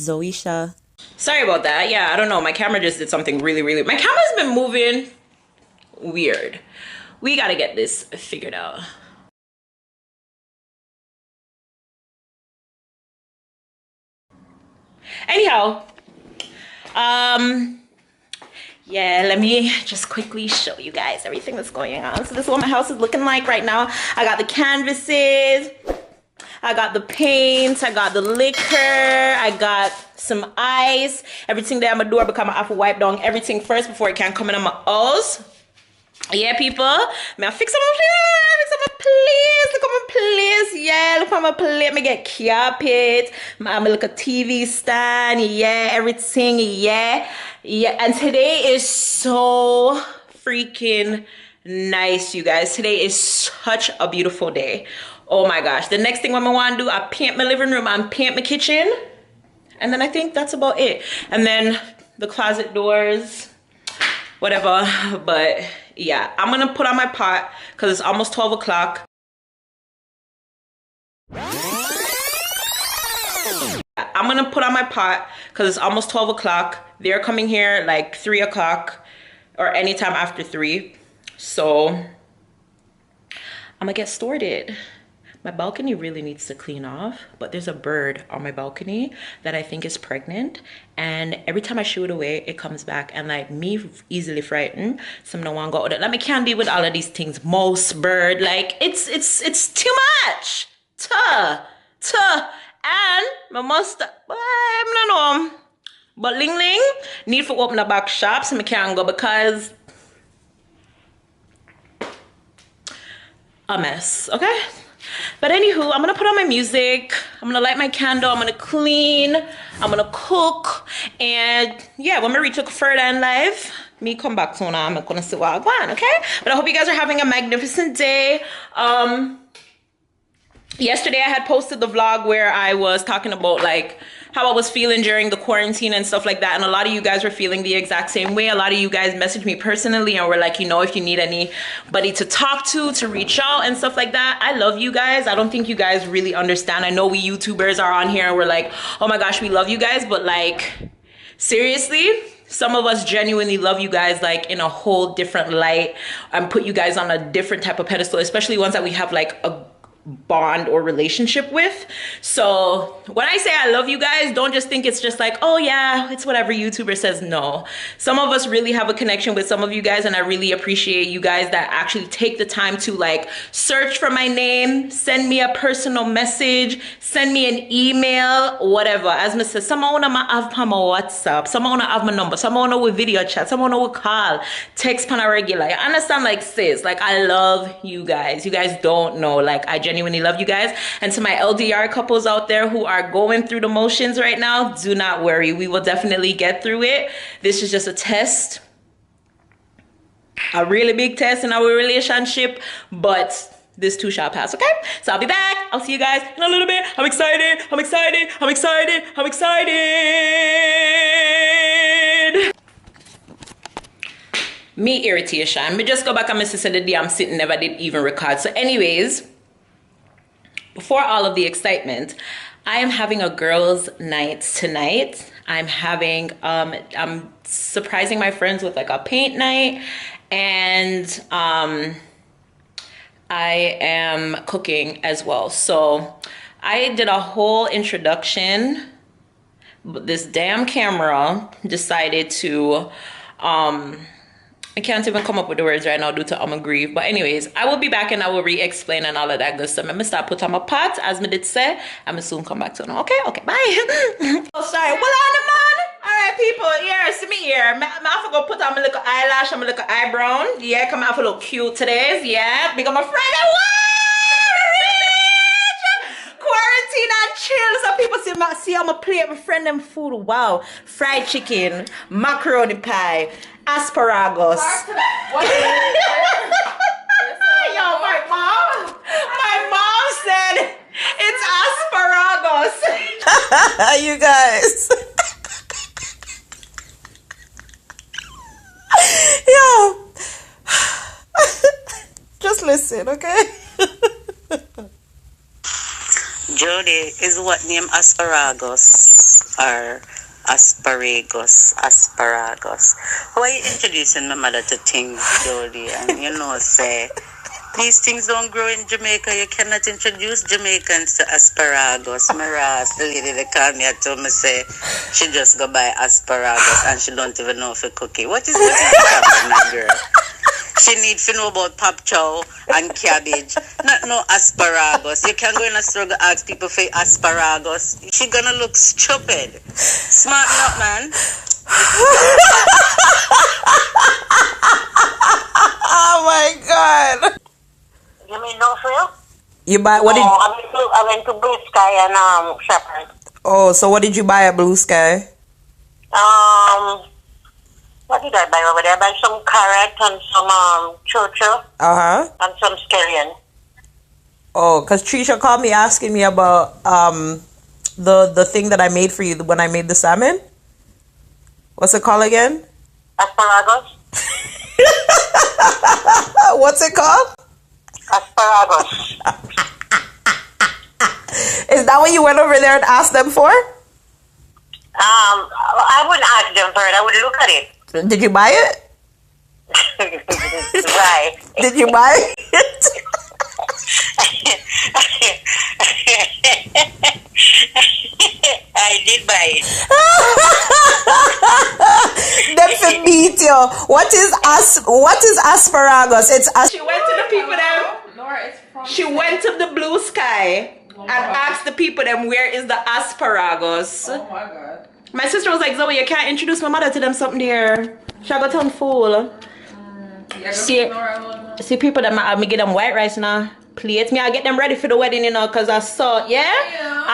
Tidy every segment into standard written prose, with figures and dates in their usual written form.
Zoisha. Sorry about that. Yeah, I don't know. My camera just did something really. My camera's been moving weird. We gotta get this figured out. Anyhow, yeah, let me just quickly show you guys everything that's going on. So this is what my house is looking like right now. I got the canvases, I got the paints, I got the liquor, I got some ice. Everything that I'm gonna do, because I have to wipe down everything first before it can come in my house. Yeah, people, may I fix some place, look at my place, yeah, look at my plate, me get carpet, I'm look at TV stand, yeah, everything, yeah, and today is so freaking nice, you guys. Today is such a beautiful day. Oh my gosh, the next thing what I want to do, I paint my living room and paint my kitchen, and then I think that's about it, and then the closet doors, whatever. But yeah, I'm gonna put on my pot because it's almost 12 o'clock. I'm gonna put on my pot because it's almost 12 o'clock. They're coming here like 3 o'clock or anytime after 3. So I'm gonna get started. My balcony really needs to clean off, but there's a bird on my balcony that I think is pregnant, and every time I shoo it away, it comes back, and like me easily frightened, so I don't want to go with it. Like, I can't deal with all of these things. Mouse, bird, like it's too much. And my must, I don't know. But Ling Ling need to open a back shop, so I can't go because a mess, okay? But anywho, I'm gonna put on my music, I'm gonna light my candle, I'm gonna clean, I'm gonna cook, and yeah, when we reach further in life, me come back soon, I'm gonna see what I want, okay? But I hope you guys are having a magnificent day. Yesterday I had posted the vlog where I was talking about like how I was feeling during the quarantine and stuff like that, and a lot of you guys were feeling the exact same way. A lot of you guys messaged me personally and were like, you know, if you need anybody to talk to reach out and stuff like that. I love you guys. I don't think you guys really understand. I know we YouTubers are on here and we're like, oh my gosh, we love you guys, but like seriously, some of us genuinely love you guys like in a whole different light and put you guys on a different type of pedestal, especially ones that we have like a bond or relationship with. So when I say I love you guys, don't just think it's just like, oh yeah, it's whatever YouTuber says. No, some of us really have a connection with some of you guys, and I really appreciate you guys that actually take the time to like search for my name, send me a personal message, send me an email, whatever. As I said, some wanna have my WhatsApp, some wanna have my number, some wanna with video chat, some wanna with call, text on a regular. You understand? Like sis, like I love you guys. You guys don't know, like I genuinely love you guys. And to my LDR couples out there who are going through the motions right now, do not worry, we will definitely get through it. This is just a test, a really big test in our relationship, but this too shall pass, okay? So I'll be back. I'll see you guys in a little bit. I'm excited. Me irritation. Me just go back and say the day I'm sitting never did even record. So anyways, before all of the excitement, I am having a girls' night tonight. I'm surprising my friends with like a paint night, and I am cooking as well. So I did a whole introduction, but this damn camera decided to I can't even come up with the words right now due to grief. But anyways, I will be back and I will re-explain and all of that good stuff. I'm gonna start put on my pot, as me did say. I'm gonna soon come back to it. Okay, bye. Oh, sorry. Well, on the man. All right, people. Yeah, see me here. I'm gonna go put on my little eyelash and my little eyebrow. Yeah, come out for look cute today. Yeah, because my friend. Quarantine and chill. So people see how I plate my friend them food. Wow, fried chicken, macaroni pie, asparagus. Yo, my mom said it's asparagus. You guys. Yo. Just listen, okay? Jody is what name asparagus? or asparagus. How are you introducing my mother to things, Jody? And you know, say, these things don't grow in Jamaica. You cannot introduce Jamaicans to asparagus. Maras, the lady that called me and told me, say, she just go buy asparagus and she don't even know if to cook it. What is the problem, my girl? She need to know about pop chow and cabbage, not no asparagus. You can go in a store and ask people for asparagus. She gonna look stupid. Smart up, man. Oh my God. You mean no Phil? You buy what did? I went to Blue Sky and Shepherd. Oh, so what did you buy at Blue Sky? What did I buy over there? I buy some carrot and some churchill and some scallion. Oh, because Trisha called me asking me about the thing that I made for you when I made the salmon. What's it called again? Asparagus. What's it called? Asparagus. Is that what you went over there and asked them for? I wouldn't ask them for it. I would look at it. Did you buy it? Right. Did you buy it? I did buy it. Them for beat you. What is asparagus? It's She went to the people them. She went to the Blue Sky and asked the people them, where is the asparagus? Oh my God. My sister was like, Zoe, you can't introduce my mother to them something there. She got turn fool. See people that I get them white rice now. Plates me, I get them ready for the wedding, you know, because I saw,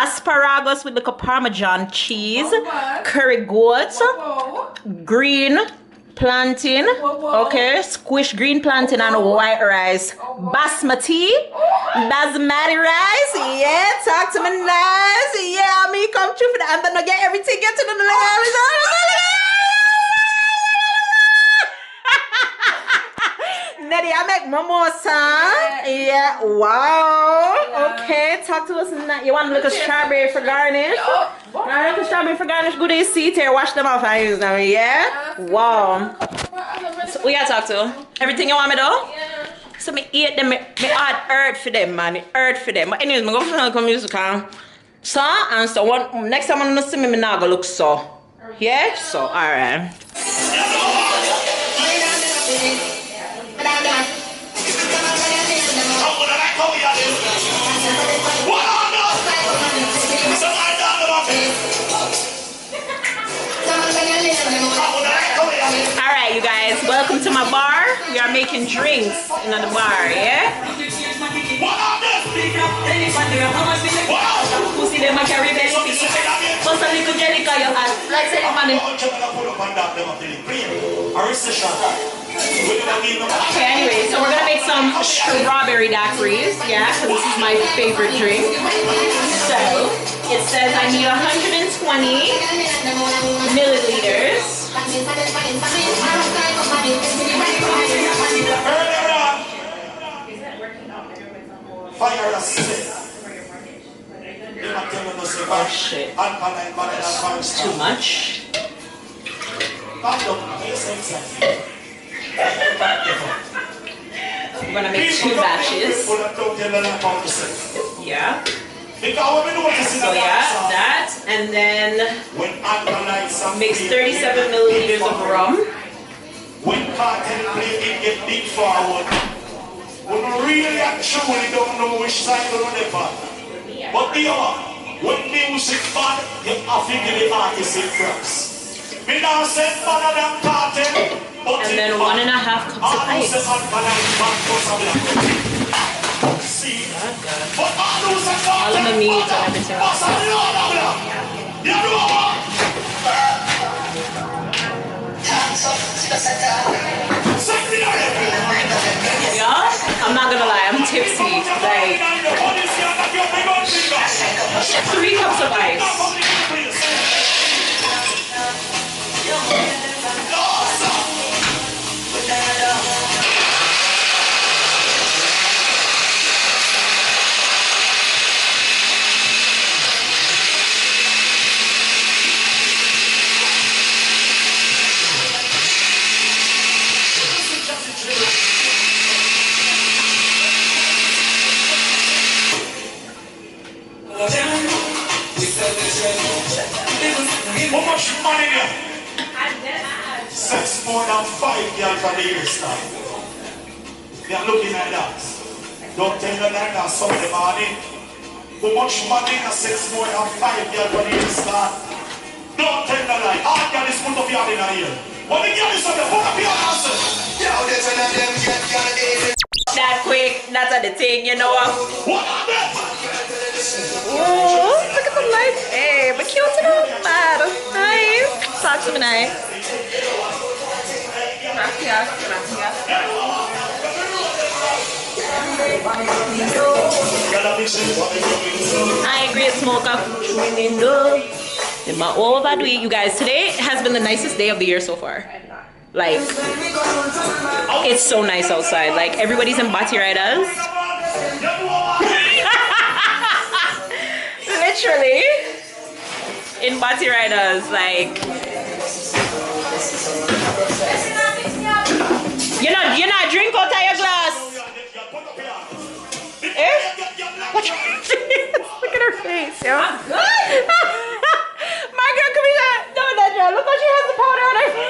asparagus with the Parmesan cheese, curry goat, green plantain, okay, squish green plantain and white rice, basmati rice, yeah, talk to me nice, yeah, me come true for that, and then I get everything, get to the Nettie, I make mimosa. Yeah, wow. Okay, talk to us. You want to look at strawberry for garnish? Look at strawberry for garnish. Good day, see here. Wash them off and use them. Yeah? Wow. So we gotta talk to. Everything you want me to do? So me eat them. Me add earth for them, man. Earth for them. But anyways, me go for the musical. So, and so one, next time I'm gonna see me now go look so. Yeah? So, alright. Alright, you guys, welcome to my bar. We are making drinks in the bar, yeah? Okay, anyway, so we're gonna make some strawberry daiquiris, yeah, because this is my favorite drink. So it says I need 120 milliliters. Oh shit. It's too much. We're gonna make 2 batches. Yeah. So yeah, that, and then mix 37 milliliters of rum. When cartel play it get deep forward, when really actually don't know which side of the part. But when music bad, you have to give the artist in props. We now say better than cartel, but and then 1.5 cups of ice. All of the meat and everything else. Yeah, I'm not gonna lie, I'm tipsy. Like 3 cups of ice. have 5 girls for the hairstyle. They are looking at that. Don't tell them like that Sunday morning. How much money in a 6 more and 5 girls for the hairstyle? Don't tell them like, all girls put up your in here. When the girls are put up your answer. That quick, that's the thing, you know. What are they? Oh, look at the light. Hey, but cute enough, mad. Nice. Talk to me nice. I agree, it's smoker. Overdo it, you guys. Today has been the nicest day of the year so far. Like, it's so nice outside. Like, everybody's in bati riders. Literally in bati riders. Like, you're not drink out of your glass. Eh? What? Look at her face, yo. I'm good. My girl, come here. No, that girl. Look how she has the powder on her face.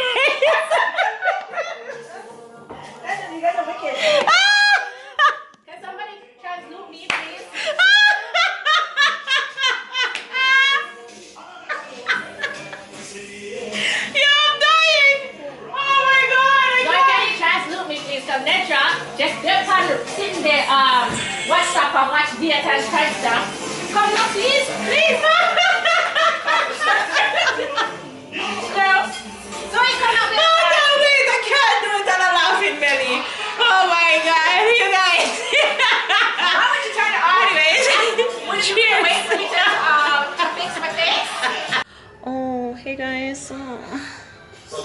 You guys are wicked. Can somebody transloop me, please? Yo, I'm dying. Oh my god. Can you transloop me, please? Because Netra just dip on sitting there, WhatsApp and watch data and type stuff. Come now, please. Please. Girl. So you come out there. No, wait, I can't do it on a laughing belly. Oh my god, you guys. Why would you turn it on? Anyways, Would you wait for me to fix my face? oh, hey guys. So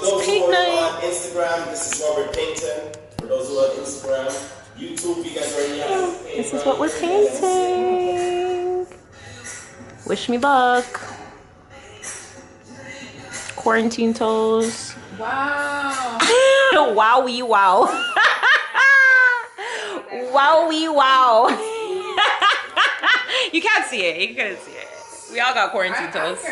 those who are on Instagram, this is what we're painting. For those who are on Instagram, YouTube, you guys already have this. This is what we're painting. Wish me luck. Quarantine toes. Wow. Wowie wow. Wowie wow. You can't see it. You couldn't see it. We all got quarantine toes.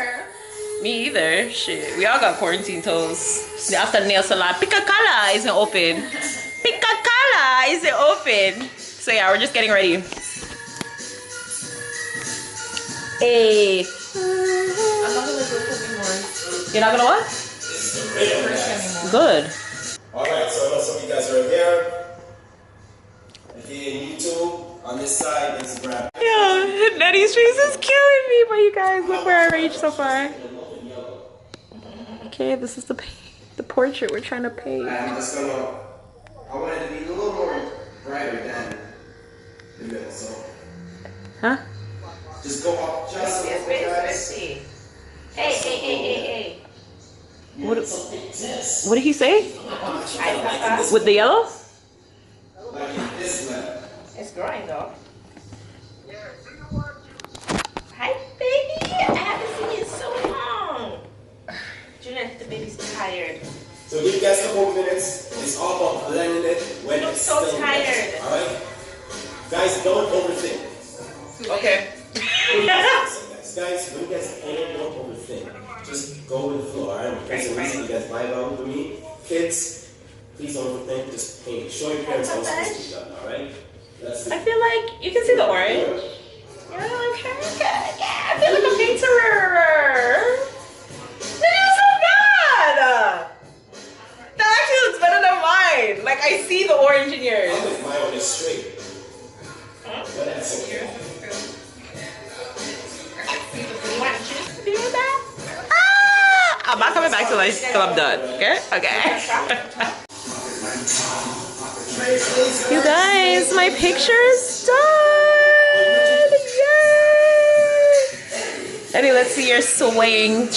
Me either. Shit. We all got quarantine toes. After nail salon. Pica-Cala isn't open. Pica-Cala isn't open. So yeah, we're just getting ready. Hey. You're not gonna what? Good. Alright, so I know some of you guys are here. If you're in YouTube, on this side, Instagram. Yeah, Nettie's face is killing me, but you guys, look where I reached so far. Okay, this is the portrait we're trying to paint. I'm just gonna, I want it to be a little more brighter than the middle, so. Huh? Just go up just a little bit, guys. Hey. What did he say? With the yellow? Like this way. It's growing though. Hi, baby. I haven't seen you in so long. Junior, the baby's tired. So give you guys a couple minutes. It's all about blending it when You look it's so still tired. wet, alright? Guys, don't overthink. Okay. Guys, when you guys paint, don't overthink. Just go with the flow, alright? Because the reason you guys vibe out with me, kids, please don't overthink, just paint. Show your parents how it's supposed to be done, alright? That's I feel like you can see the orange. Yeah, okay. I feel like a painter. This is so bad. That actually looks better than mine. Like I see the orange in yours. I think my one is straight. But that's okay. I'm not coming back till I'm done. Okay? Okay. You guys, my picture's done! Yay! Eddie, let's see your swing.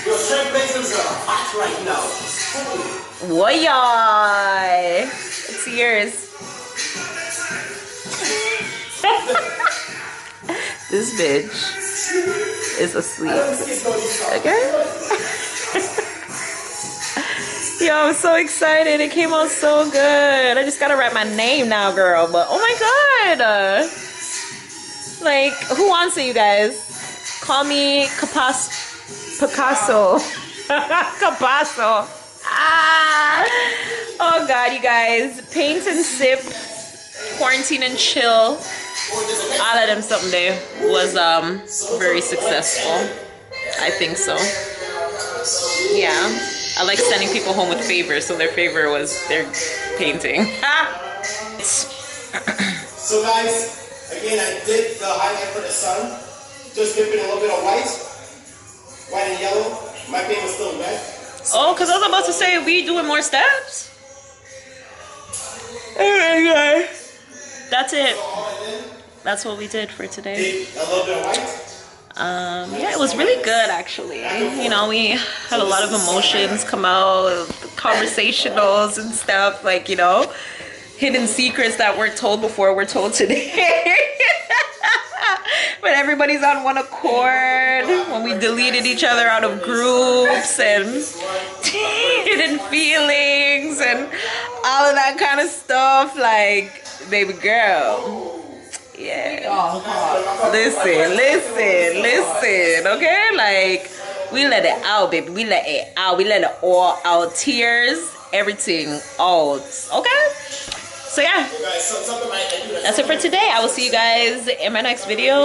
Your strength basins are hot right now. Woy! Let's see yours. This bitch is asleep. Okay? Yo, I'm so excited. It came out so good. I just gotta write my name now, girl. But oh my god. Like, who wants it, you guys? Call me Picasso. Capasso. Oh God, you guys. Paint and sip, quarantine and chill. All of them something there was very successful. I think so. Yeah. I like sending people home with favors, so their favor was their painting. So guys, again, I did the highlight for the sun. Just dipping a little bit of white and yellow. My paint was still wet. Oh, because I was about to say, we doing more steps? Anyway, that's it. That's what we did for today. A little bit of white. Yeah, it was really good actually. You know, we had a lot of emotions come out, conversationals and stuff, like, you know, hidden secrets that weren't told before were told today. But everybody's on one accord when we deleted each other out of groups and hidden feelings and all of that kind of stuff. Like, baby girl. Yeah. Listen, okay? Like, we let it out, baby. We let it out. We let it all out. Tears, everything out. Okay? So yeah, that's it for today. I will see you guys in my next video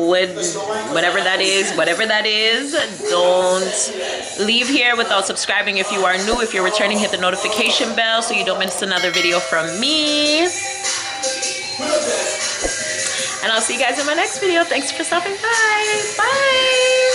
with whatever that is, whatever that is. Don't leave here without subscribing if you are new. If you're returning, hit the notification bell so you don't miss another video from me. And I'll see you guys in my next video. Thanks for stopping by. Bye.